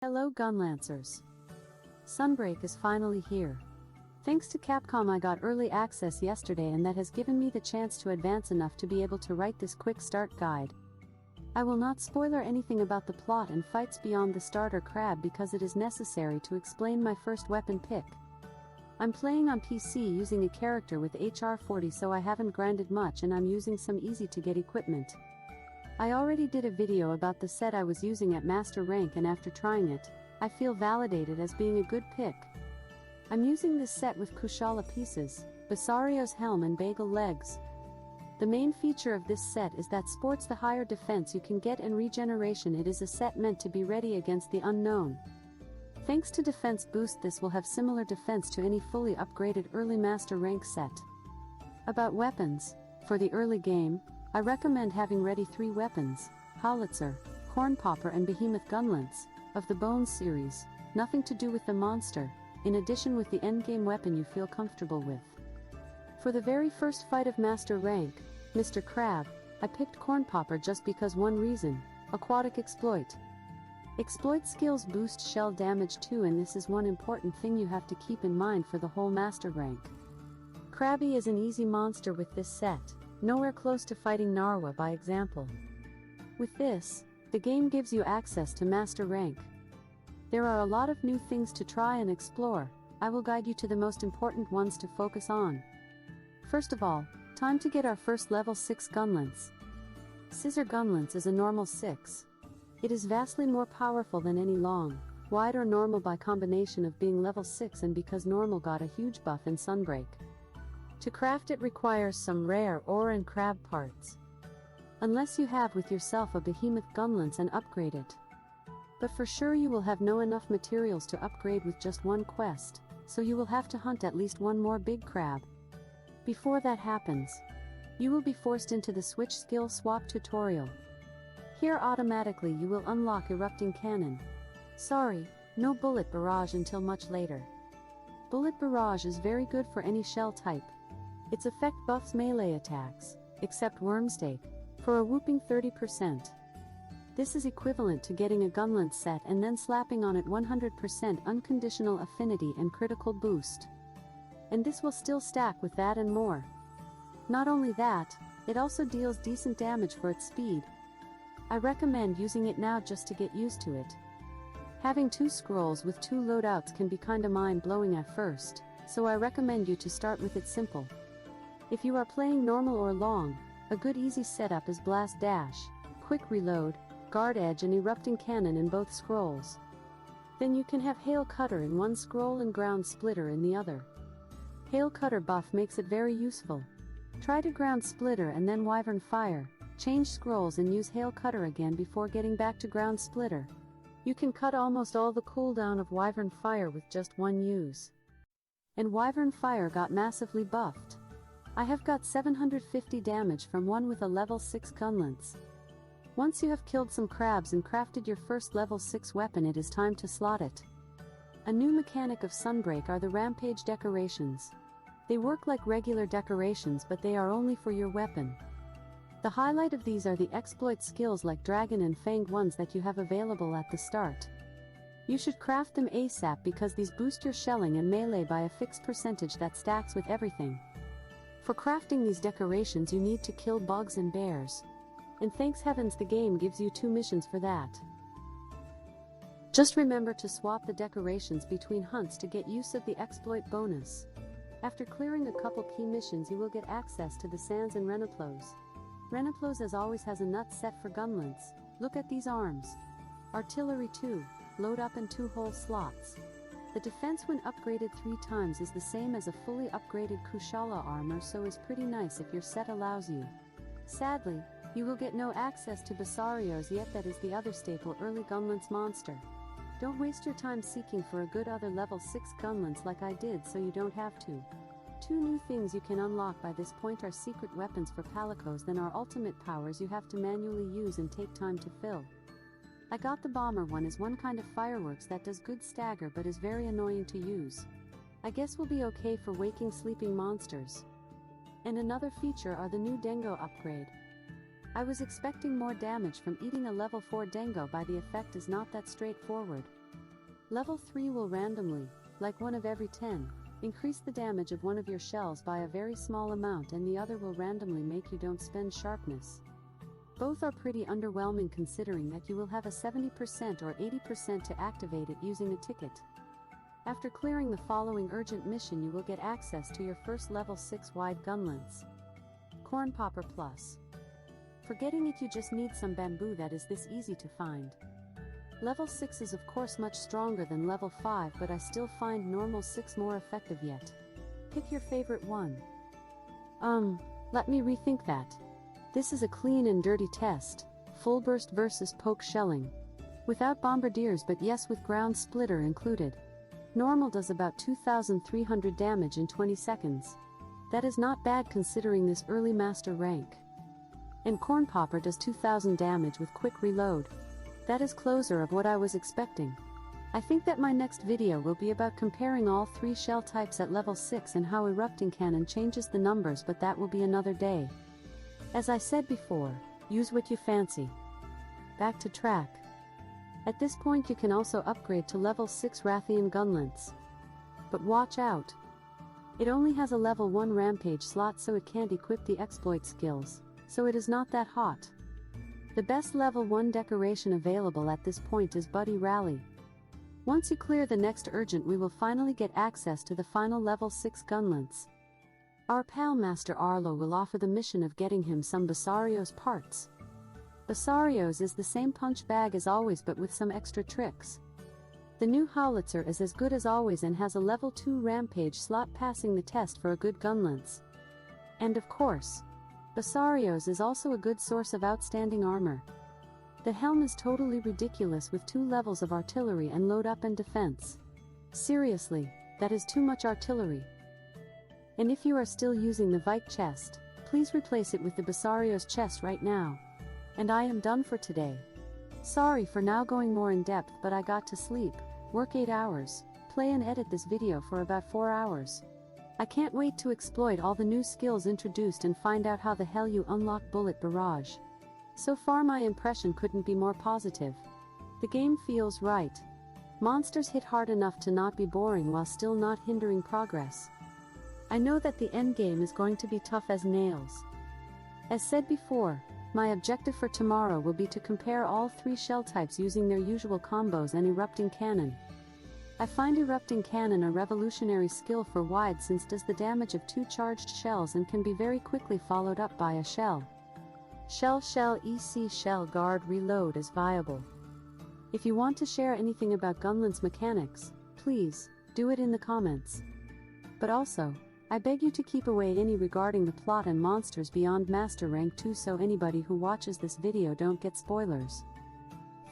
Hello Gunlancers! Sunbreak is finally here. Thanks to Capcom I got early access yesterday, and that has given me the chance to advance enough to be able to write this quick start guide. I will not spoiler anything about the plot and fights beyond the starter crab because it is necessary to explain my first weapon pick. I'm playing on PC using a character with HR 40, so I haven't grinded much and I'm using some easy to get equipment. I already did a video about the set I was using at master rank, and after trying it, I feel validated as being a good pick. I'm using this set with kushala pieces, basarios, helm and bagel legs. The main feature of this set is that sports the higher defense you can get and regeneration. It is a set meant to be ready against the unknown. Thanks to defense boost, this will have similar defense to any fully upgraded early master rank set. About weapons, for the early game, I recommend having ready 3 weapons: Howlitzer, Cornpopper and Behemoth Gunlance, of the Bones series, nothing to do with the monster, in addition with the endgame weapon you feel comfortable with. For the very first fight of master rank, Mr. Crab, I picked Cornpopper just because one reason: aquatic exploit. Exploit skills boost shell damage too, and this is one important thing you have to keep in mind for the whole master rank. Krabby is an easy monster with this set, nowhere close to fighting Narwa by example. With this, the game gives you access to master rank. There are a lot of new things to try and explore. I will guide you to the most important ones to focus on. First of all, time to get our first level 6 Gunlance. Scissor Gunlance is a normal 6. It is vastly more powerful than any long, wide or normal by combination of being level 6 and because normal got a huge buff in Sunbreak. To craft it requires some rare ore and crab parts. Unless you have with yourself a Behemoth Gunlance and upgrade it. But for sure you will have no enough materials to upgrade with just one quest, so you will have to hunt at least one more big crab. Before that happens, you will be forced into the switch skill swap tutorial. Here automatically you will unlock Erupting Cannon. Sorry, no Bullet Barrage until much later. Bullet Barrage is very good for any shell type. Its effect buffs melee attacks, except Wormstake, for a whooping 30%. This is equivalent to getting a Gunlance set and then slapping on it 100% unconditional affinity and critical boost. And this will still stack with that and more. Not only that, it also deals decent damage for its speed. I recommend using it now just to get used to it. Having 2 scrolls with 2 loadouts can be kinda mind-blowing at first, so I recommend you to start with it simple. If you are playing normal or long, a good easy setup is Blast Dash, Quick Reload, Guard Edge and Erupting Cannon in both scrolls. Then you can have Hail Cutter in one scroll and Ground Splitter in the other. Hail Cutter buff makes it very useful. Try to Ground Splitter and then Wyvern Fire, change scrolls and use Hail Cutter again before getting back to Ground Splitter. You can cut almost all the cooldown of Wyvern Fire with just one use. And Wyvern Fire got massively buffed. I have got 750 damage from one with a level 6 Gunlance. Once you have killed some crabs and crafted your first level 6 weapon, it is time to slot it. A new mechanic of Sunbreak are the Rampage Decorations. They work like regular decorations, but they are only for your weapon. The highlight of these are the exploit skills like Dragon and Fanged ones that you have available at the start. You should craft them ASAP because these boost your shelling and melee by a fixed percentage that stacks with everything. For crafting these decorations you need to kill bugs and bears. And thanks heavens the game gives you 2 missions for that. Just remember to swap the decorations between hunts to get use of the exploit bonus. After clearing a couple key missions you will get access to the Sands and Renaplos. Renaplos as always has a nut set for Gunlance. Look at these arms. Artillery 2, load up and 2 whole slots. The defense when upgraded 3 times is the same as a fully upgraded kushala armor, so is pretty nice if your set allows you. Sadly, you will get no access to basarios yet. That is the other staple early Gunlance monster. Don't waste your time seeking for a good other level 6 Gunlance like I did, so you don't have to. 2 new things you can unlock by this point are secret weapons for palicos, then our ultimate powers you have to manually use and take time to fill. I got the bomber one as one kind of fireworks that does good stagger but is very annoying to use. I guess will be okay for waking sleeping monsters. And another feature are the new Dengo upgrade. I was expecting more damage from eating a level 4 Dengo, by the effect is not that straightforward. Level 3 will randomly, like 1 of every 10, increase the damage of one of your shells by a very small amount, and the other will randomly make you don't spend sharpness. Both are pretty underwhelming considering that you will have a 70% or 80% to activate it using a ticket. After clearing the following urgent mission, you will get access to your first level 6 wide gunlance. Cornpopper Plus. For getting it you just need some bamboo that is this easy to find. Level 6 is of course much stronger than level 5, but I still find normal 6 more effective yet. Pick your favorite one. Let me rethink that. This is a clean and dirty test, full burst versus poke shelling. Without bombardiers, but yes, with ground splitter included. Normal does about 2,300 damage in 20 seconds. That is not bad considering this early master rank. And Cornpopper does 2,000 damage with quick reload. That is closer of what I was expecting. I think that my next video will be about comparing all 3 shell types at level 6 and how erupting cannon changes the numbers, but that will be another day. As I said before, use what you fancy. Back to track. At this point you can also upgrade to level 6 Rathian Gunlance. But watch out. It only has a level 1 Rampage slot, so it can't equip the exploit skills, so it is not that hot. The best level 1 decoration available at this point is Buddy Rally. Once you clear the next urgent, we will finally get access to the final level 6 Gunlance. Our pal Master Arlo will offer the mission of getting him some basarios parts. Basarios is the same punch bag as always, but with some extra tricks. The new Howlitzer is as good as always and has a level 2 Rampage slot, passing the test for a good Gunlance. And of course, basarios is also a good source of outstanding armor. The Helm is totally ridiculous with 2 levels of artillery and load up and defense. Seriously, that is too much artillery. And if you are still using the Vike chest, please replace it with the basarios chest right now. And I am done for today. Sorry for now going more in depth, but I got to sleep, work 8 hours, play and edit this video for about 4 hours. I can't wait to exploit all the new skills introduced and find out how the hell you unlock Bullet Barrage. So far my impression couldn't be more positive. The game feels right. Monsters hit hard enough to not be boring while still not hindering progress. I know that the endgame is going to be tough as nails. As said before, my objective for tomorrow will be to compare all 3 shell types using their usual combos and erupting cannon. I find erupting cannon a revolutionary skill for wide, since does the damage of 2 charged shells and can be very quickly followed up by a shell. Shell EC shell guard reload is viable. If you want to share anything about Gunlance mechanics, please do it in the comments. But also, I beg you to keep away any regarding the plot and monsters beyond Master Rank 2, so anybody who watches this video don't get spoilers.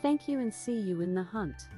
Thank you and see you in the hunt.